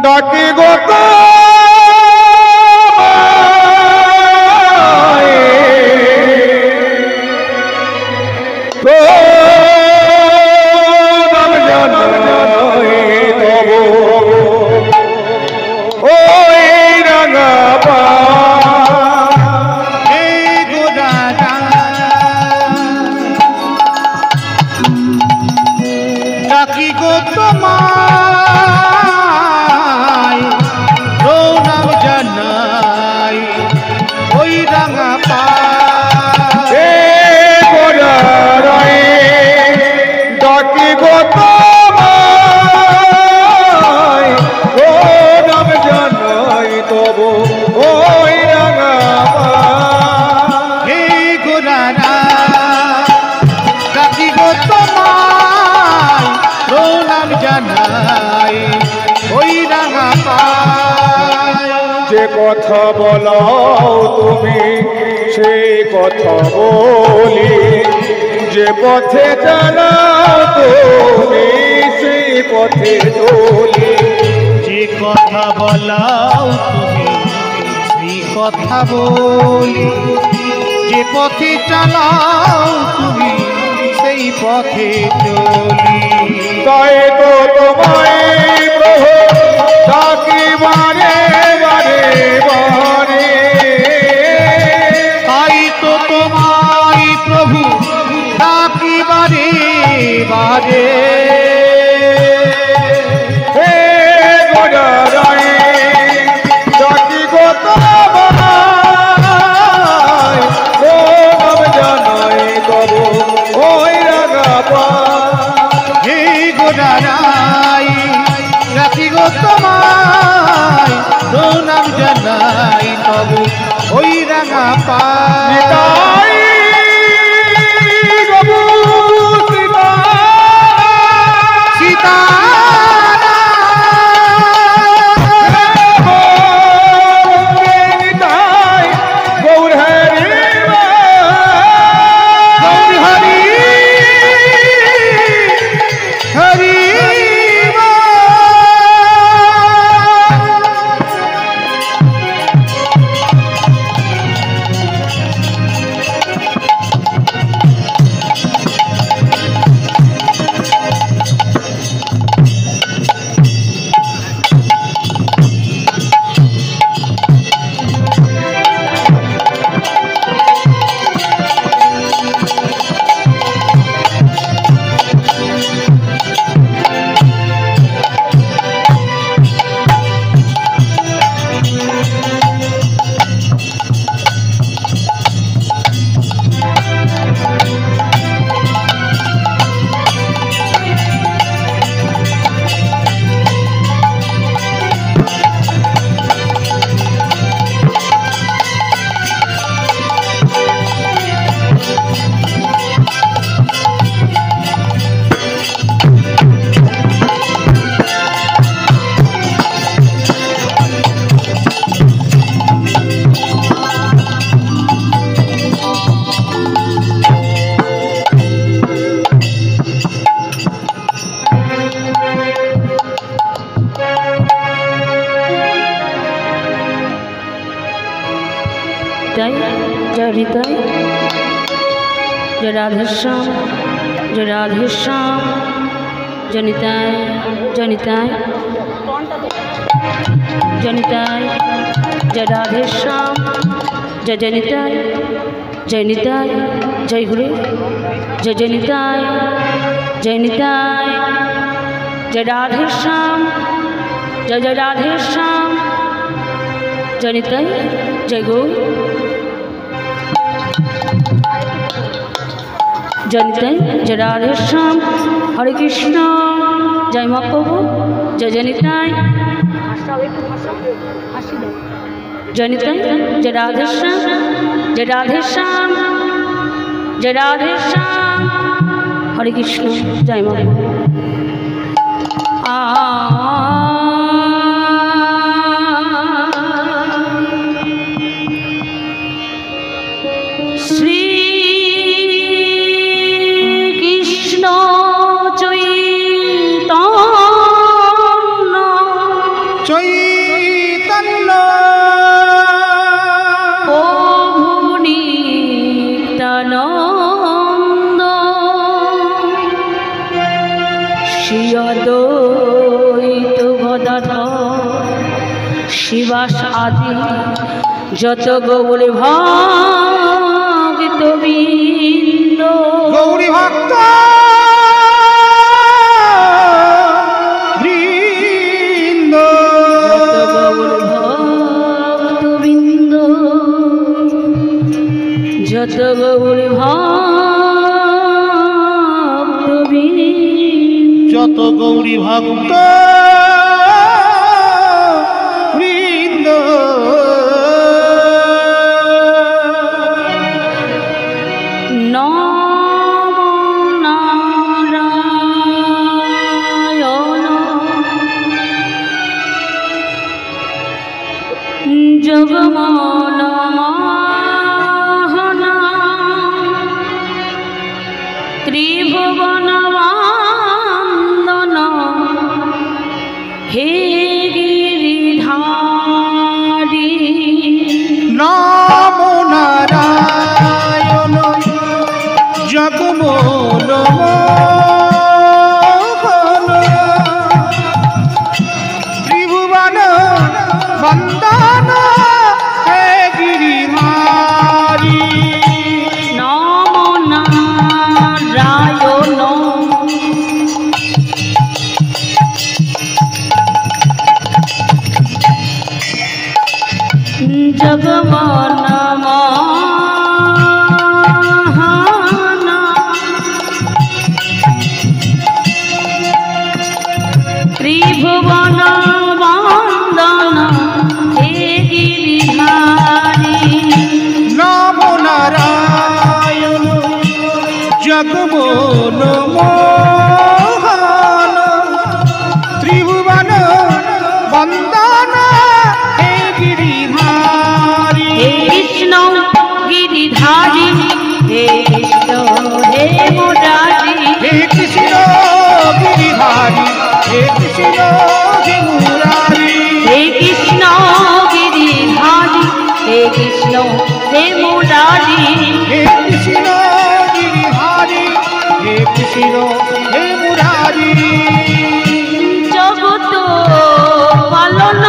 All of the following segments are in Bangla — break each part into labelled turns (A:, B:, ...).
A: ডাকি গো কথা বলাও তুমি সেই কথা বলি, যে পথে চালাও তুমি সেই পথে চলি।
B: যে কথা বলাও তুমি সেই কথা বলি, যে পথে চালাও তুমি সেই পথে চলি।
A: তাই তো তোমায় প্রভু ডাকি বারে বারে বারে,
B: তাই তো তোমায় প্রভু ডাকি বারে বারে।
A: হে গোড়ায় ডাকি গো তোমায়, ও নাম জানাই তব ওই রাঙা পা।
B: হে গোড়ায় ডাকি গো তোমায়, ও নাম জানাই তব ওই রাঙা পা।
C: जय हृदय, जय राधेश्याम, जय राधेश्याम, जनिताय जनिताय जनिताय, जय राधेश्याम, जय जनिताय जनिताय, जय गुरु जय जनिताय जनिताय, जय राधेश्याम, जय जय राधेश्याम, जनिताय जय गुरु जनिताय, जय राधेश्याम, हरे कृष्ण, जय महाप्रभु, जय जनिताय जनिताय, जय राधेश्याम, जय राधेश्याम, जय राधेश्याम, हरे कृष्ण, जय महाप्रभु। শিবাস আদি যত গৌরী ভক্ত বৃন্দ
B: গৌরী ভক্ত বৃন্দ
C: যত গৌরী ভক্ত বৃন্দ যত গৌরী ভক্ত বৃন্দ
B: যত গৌরী ভক্ত বৃন্দ
C: নমো নারায়ণ জগমোহন ত্রিভুবন বন্দন হে গিরিধারী
B: নমো নারায়ণ জগমোহন ত্রিভুবন বন্দন হে গিরিধারী
C: নমো নারায়ণ জগমোহন ত্রিভুবন বন্দন হে গিরিধারী
B: নমো নারায়ণ জগমোহন ত্রিভুবন বন্দন হে গিরিধারী
C: হে কৃষ্ণ গিরিধারী হে কৃষ্ণ হে মুরারি
B: হে কৃষ্ণ গিরিধারী হে কৃষ্ণ হে মুরারি
C: হে কৃষ্ণ গিরিধারী হে কৃষ্ণ হে মুরারি
B: হে কৃষ্ণ গিরিধারী হে কৃষ্ণ হে মুরারি
C: জগত পালন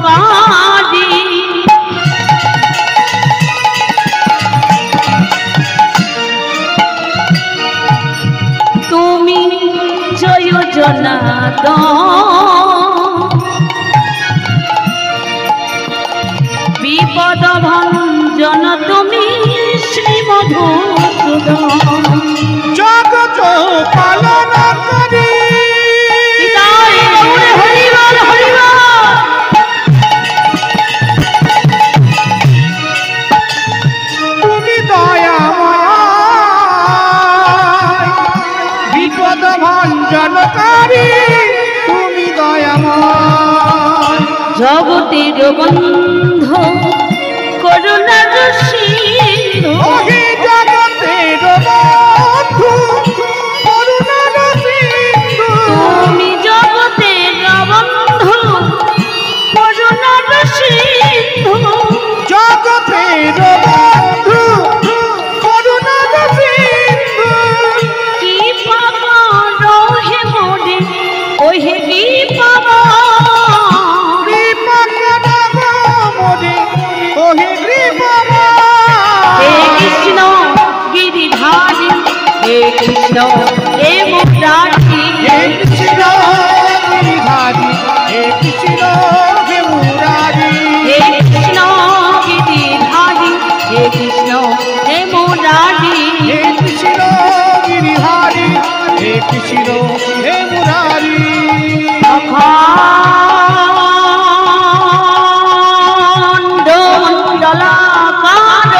C: কারী তুমি জয় জনার্দন বিপদ ভঞ্জন তুমি শ্রীমধুসূদন
B: জগত পালন করি
C: পিতায় গৌরে হরিবল হরিবল
B: তুমি দয়াময় বিপদ ভঞ্জনকারী তুমি দয়াময়
C: জগতের বন্ধু করুণার সিন্ধু
B: ওহে জগতের বন্ধু করুণার সিন্ধু
C: তুমি জগতের বন্ধু করুণার সিন্ধু
B: জগতের বন্ধু করুণার সিন্ধু
C: কি পাবা রহে মোরে ওহে কি পাবা হে কৃষ্ণ গিরিধারী হে কৃষ্ণ হে মুরারি
B: হে কৃষ্ণ গিরিধারী হে কৃষ্ণ হে মুরারি
C: হে কৃষ্ণ গিরিধারী হে কৃষ্ণ হে মুরারি
B: হে কৃষ্ণ গিরিধারী হে কৃষ্ণ হে মুরারি
C: অখণ্ড মণ্ডলাকার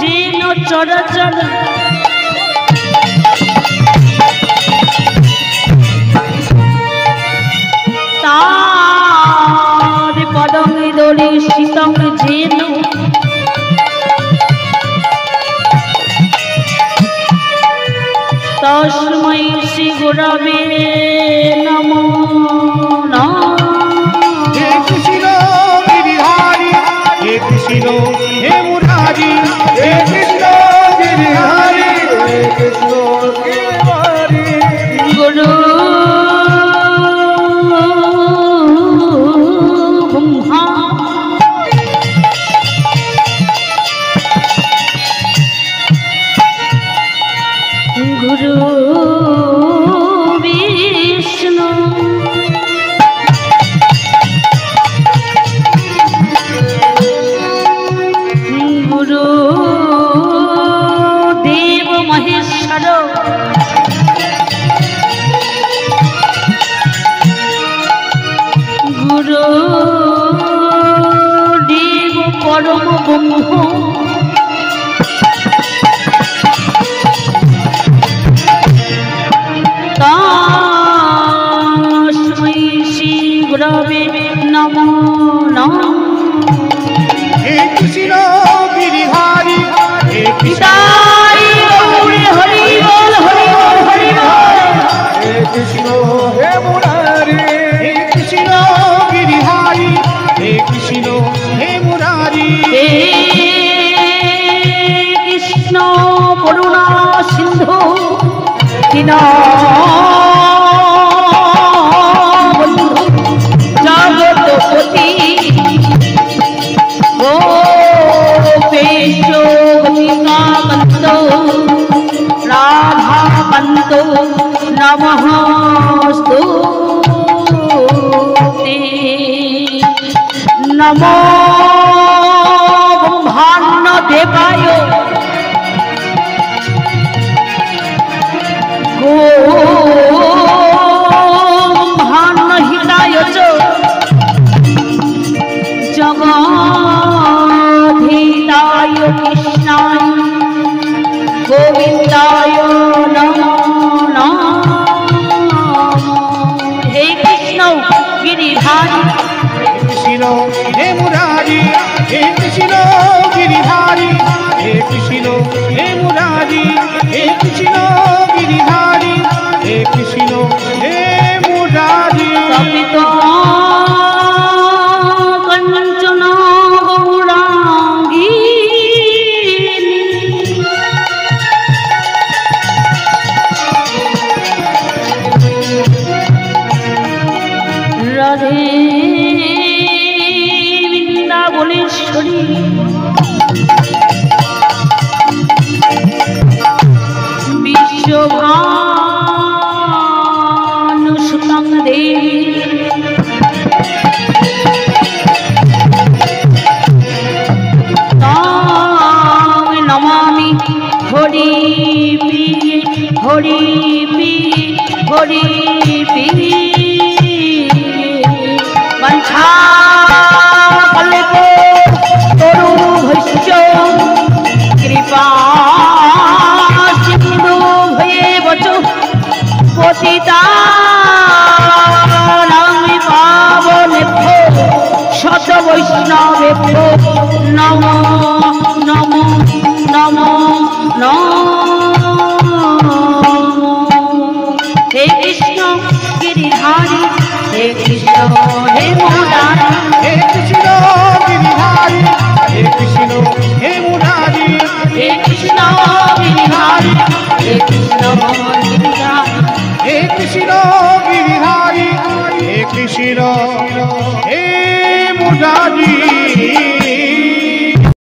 C: যেন চরাচর তার পদং দোলে শীতং যেন তস্मै শ্রী গুরবে নমো নমঃ
B: হে কৃষ্ণ গিরিধারী হে কৃষ্ণ
C: ব্রহ্ম তস্मै শ্রী গুরবে নমো নমঃ।
B: হে কৃষ্ণ গিরিধারী হে কৃষ্ণ
C: তাই গৌরে হরি বল হরি বল হরি বল।
A: হে কৃষ্ণ হে মুরারি
B: হে কৃষ্ণ গিরিধারী হে কৃষ্ণ হে মুরারি
C: হে কৃষ্ণ করুণা সিন্ধু দীনবন্ধু জগৎপতি গোপেশ গোপিকাকান্ত রাধাকান্ত নমস্তুতে। নমো ব্রহ্মাণ্ড দেবায় ব্রহ্মাণ্ড হিতায় চ জগদ্ধিতায় কৃষ্ণায় গোবিন্দায় নমো নমঃ। হে কৃষ্ণ গিরিধারী
B: কৃষ্ণ হে মুরারি হে কৃষ্ণ গিরিধারী হে কৃষ্ণ হে মুরারি হে কৃষ্ণ গিরিধারী হে কৃষ্ণ হে মুরারি
C: তপিত কঞ্চন গৌরাঙ্গী রাধে বৃন্দাবনেশ্বরী বিশ্বভানুসুতং দেবী তাং নমামি হরি প্রিয়ে হরি প্রিয়ে হরি প্রিয়ে। বঞ্ছা কল্প তরুভৈশ্চ কৃপা সিন্ধু ভয়েব চ পতিতানাং পাবনেভ্যো শত বৈষ্ণবেভ্যো নমো নমো নমো নমঃ। হে কৃষ্ণ গিরিধারী হে কৃষ্ণ হে মুরারি
B: হে কৃষ্ণ গিরিধারী হে কৃষ্ণ হে মুরারি
C: হে কৃষ্ণ গিরিধারী হে কৃষ্ণ গিরিধারী
B: হে কৃষ্ণ গিরিধারী হে কৃষ্ণ হে মুরারি